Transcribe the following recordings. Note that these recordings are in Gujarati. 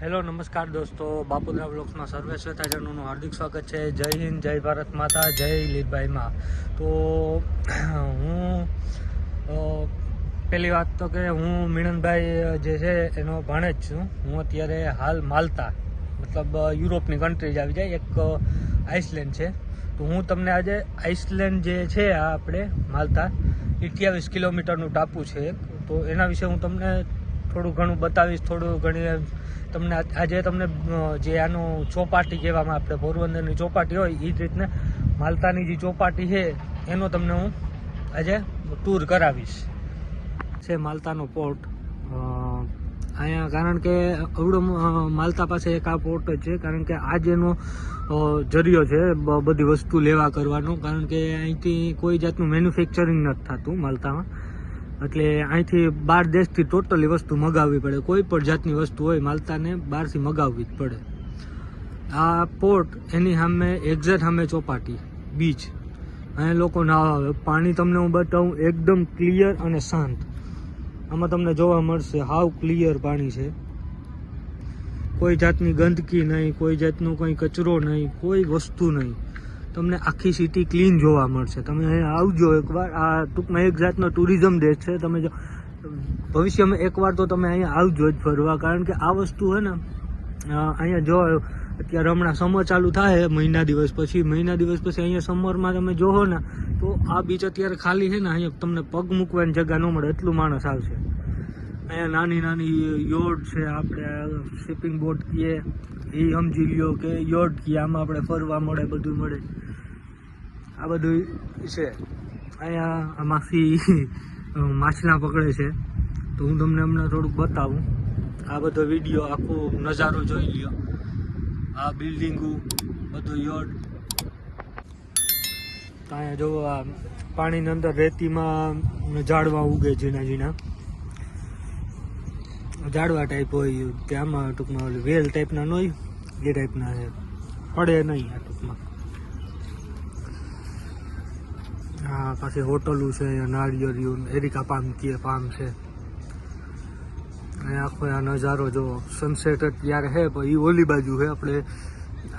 હેલો નમસ્કાર દોસ્તો, બાપુદ્રા બ્લોગ્સમાં સર્વે શ્વેતાજનોનું હાર્દિક સ્વાગત છે। જય હિન્દ, જય ભારત માતા, જય લીલભાઈમાં। તો હું પહેલી વાત તો કે હું મિણનભાઈ જે છે એનો ભાણેજ છું। હું અત્યારે હાલ માલ્ટા મતલબ યુરોપની કન્ટ્રી જ આવી જાય, એક આઇસલેન્ડ છે। તો હું તમને આજે આઇસલેન્ડ જે છે આ આપણે માલ્ટા 28 કિલોમીટરનું ટાપુ છે એક, તો એના વિશે હું તમને થોડું ઘણું બતાવીશ। થોડું ઘણી તમને આજે તમને જે આનું ચોપાટી કહેવામાં, આપણે પોરબંદરની ચોપાટી હોય એ જ રીતને માલ્ટાની જે ચોપાટી છે એનો તમને હું આજે ટૂર કરાવીશ। છે માલ્ટાનો પોર્ટ અહીંયા, કારણ કે અવડો માલ્ટા પાસે એક આ પોર્ટ જ છે, કારણ કે આ જેનો જરિયો છે બધી વસ્તુ લેવા કરવાનો, કારણ કે અહીંથી કોઈ જાતનું મેન્યુફેક્ચરિંગ નથી થતું માલ્ટામાં, એટલે અહીંથી બહાર દેશથી ટોટલી વસ્તુ મગાવવી પડે। કોઈ પણ જાતની વસ્તુ હોય માલ્ટાને બહારથી મગાવવી જ પડે। આ પોર્ટ એની સામે એક્ઝેક્ટ સામે ચોપાટી બીચ, અહીંયા લોકો નાવા આવે। પાણી તમને હું બતાવું, એકદમ ક્લિયર અને શાંત, આમાં તમને જોવા મળશે હાવ ક્લિયર પાણી છે, કોઈ જાતની ગંદકી નહીં, કોઈ જાતનું કંઈ કચરો નહીં, કોઈ વસ્તુ નહીં, તમને આખી સિટી ક્લીન જોવા મળશે। તમે અહીંયા આવજો એકવાર, આ ટૂંકમાં એક જાતનો ટુરિઝમ દેશ છે। તમે જો ભવિષ્યમાં એકવાર તો તમે અહીંયા આવજો જ ફરવા, કારણ કે આ વસ્તુ છે ને અહીંયા જો અત્યારે હમણાં સમર ચાલુ થાય મહિના દિવસ પછી અહીંયા સમરમાં તમે જોવો ને તો આ બીચ અત્યારે ખાલી છે ને, અહીંયા તમને પગ મૂકવાની જગ્યા ન મળે એટલું માણસ આવશે। અહીંયા નાની નાની યોટ છે, આપણે શિપિંગ બોટ કહીએ એ સમજી લ્યો કે યોટ કહીએ, આમાં આપણે ફરવા મળે, બધું મળે, આ બધું છે। અહીંયા આમાંથી માછલા પકડે છે, તો હું તમને હમણાં થોડુંક બતાવું। આ બધો વિડીયો આખો નજારો જોઈ લ્યો, આ બિલ્ડિંગો બધું યોટ। તો અહીંયા જો આ પાણીની અંદર રેતીમાં ઝાડવા ઉગે, ઝીણા ઝીણા ઝાડવા ટાઈપ હોય, ત્યાંમાં ટૂંકમાં વેલ ટાઈપના ન હોય એ ટાઈપના છે, પડે નહીં આ ટૂંકમાં। હા, પાછી હોટલું છે, નાળિયેરિયું એરિકા પામ છે। અને આખો આ નજારો જો સનસેટ અત્યારે છે, પણ એ ઓલી બાજુ છે,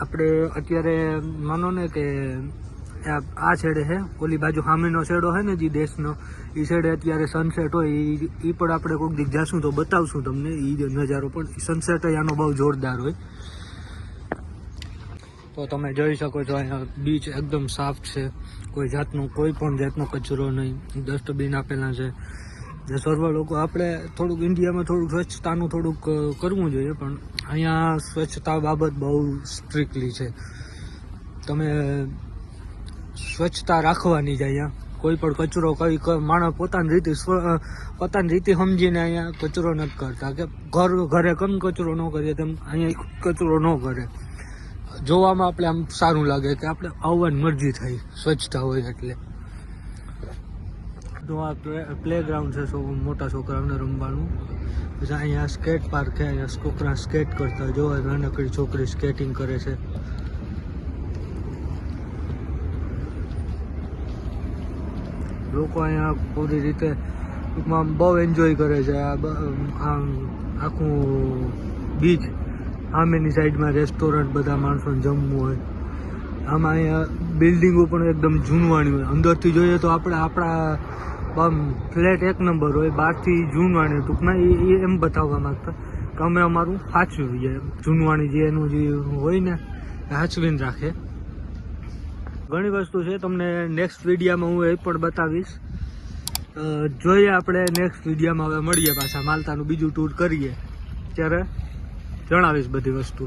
આપણે અત્યારે માનો ને કે આ છેડે છે, ઓલી બાજુ સામેનો છેડો છે ને જે દેશનો, એ છેડે અત્યારે સનસેટ હોય, એ પણ આપણે કોઈક દી જાશું તો બતાવશું તમને એ નજારો, પણ સનસેટ આનો બહુ જોરદાર હોય। તો તમે જોઈ શકો છો અહીંયા બીચ એકદમ સાફ છે, કોઈ પણ જાતનો કચરો નહીં, ડસ્ટબિન આપેલા છે। જે સર્વ લોકો, આપણે થોડુંક ઇન્ડિયામાં થોડુંક સ્વચ્છતાનું થોડુંક કરવું જોઈએ, પણ અહીંયા સ્વચ્છતા બાબત બહુ સ્ટ્રિક્ટલી છે। તમે સ્વચ્છતા રાખવાની જ, અહીંયા કોઈ પણ કચરો માણસ પોતાની રીતે સમજીને અહીંયા કચરો નથી કરતા, કે ઘરે કેમ કચરો ન કરીએ તેમ અહીંયા કચરો ન કરે। જોવામાં આપણે આમ સારું લાગે કે આપણે આવવાની મરજી થાય, સ્વચ્છતા હોય એટલે। તો આ પ્લે ગ્રાઉન્ડ છે મોટા છોકરાઓને રમવાનું। પછી અહીંયા સ્કેટ પાર્ક છે, અહીંયા છોકરા સ્કેટ કરતા જોવા, નાનકડી છોકરી સ્કેટિંગ કરે છે। લોકો અહીંયા પૂરી રીતે ટૂંકમાં બહુ એન્જોય કરે છે। આખું બીચ સામેની સાઈડમાં રેસ્ટોરન્ટ, બધા માણસોને જમવું હોય। આમાં અહીંયા બિલ્ડિંગો પણ એકદમ જૂનવાણી હોય, અંદરથી જોઈએ તો આપણા ફ્લેટ એક નંબર હોય, બહારથી જૂનવાણી, ટૂંકમાં એ એમ બતાવવા માંગતા કે અમે અમારું સાચવી જાય, જૂનવાણી જે એનું જે હોય ને એ સાચવીને રાખે। ઘણી વસ્તુ છે, તમને નેક્સ્ટ વિડીયોમાં હું એ પણ બતાવીશ। જોઈએ આપણે નેક્સ્ટ વિડીયોમાં, હવે મળીએ પાછા માલ્ટાનું બીજું ટૂર કરીએ ત્યારે જણાવીશ બધી વસ્તુ।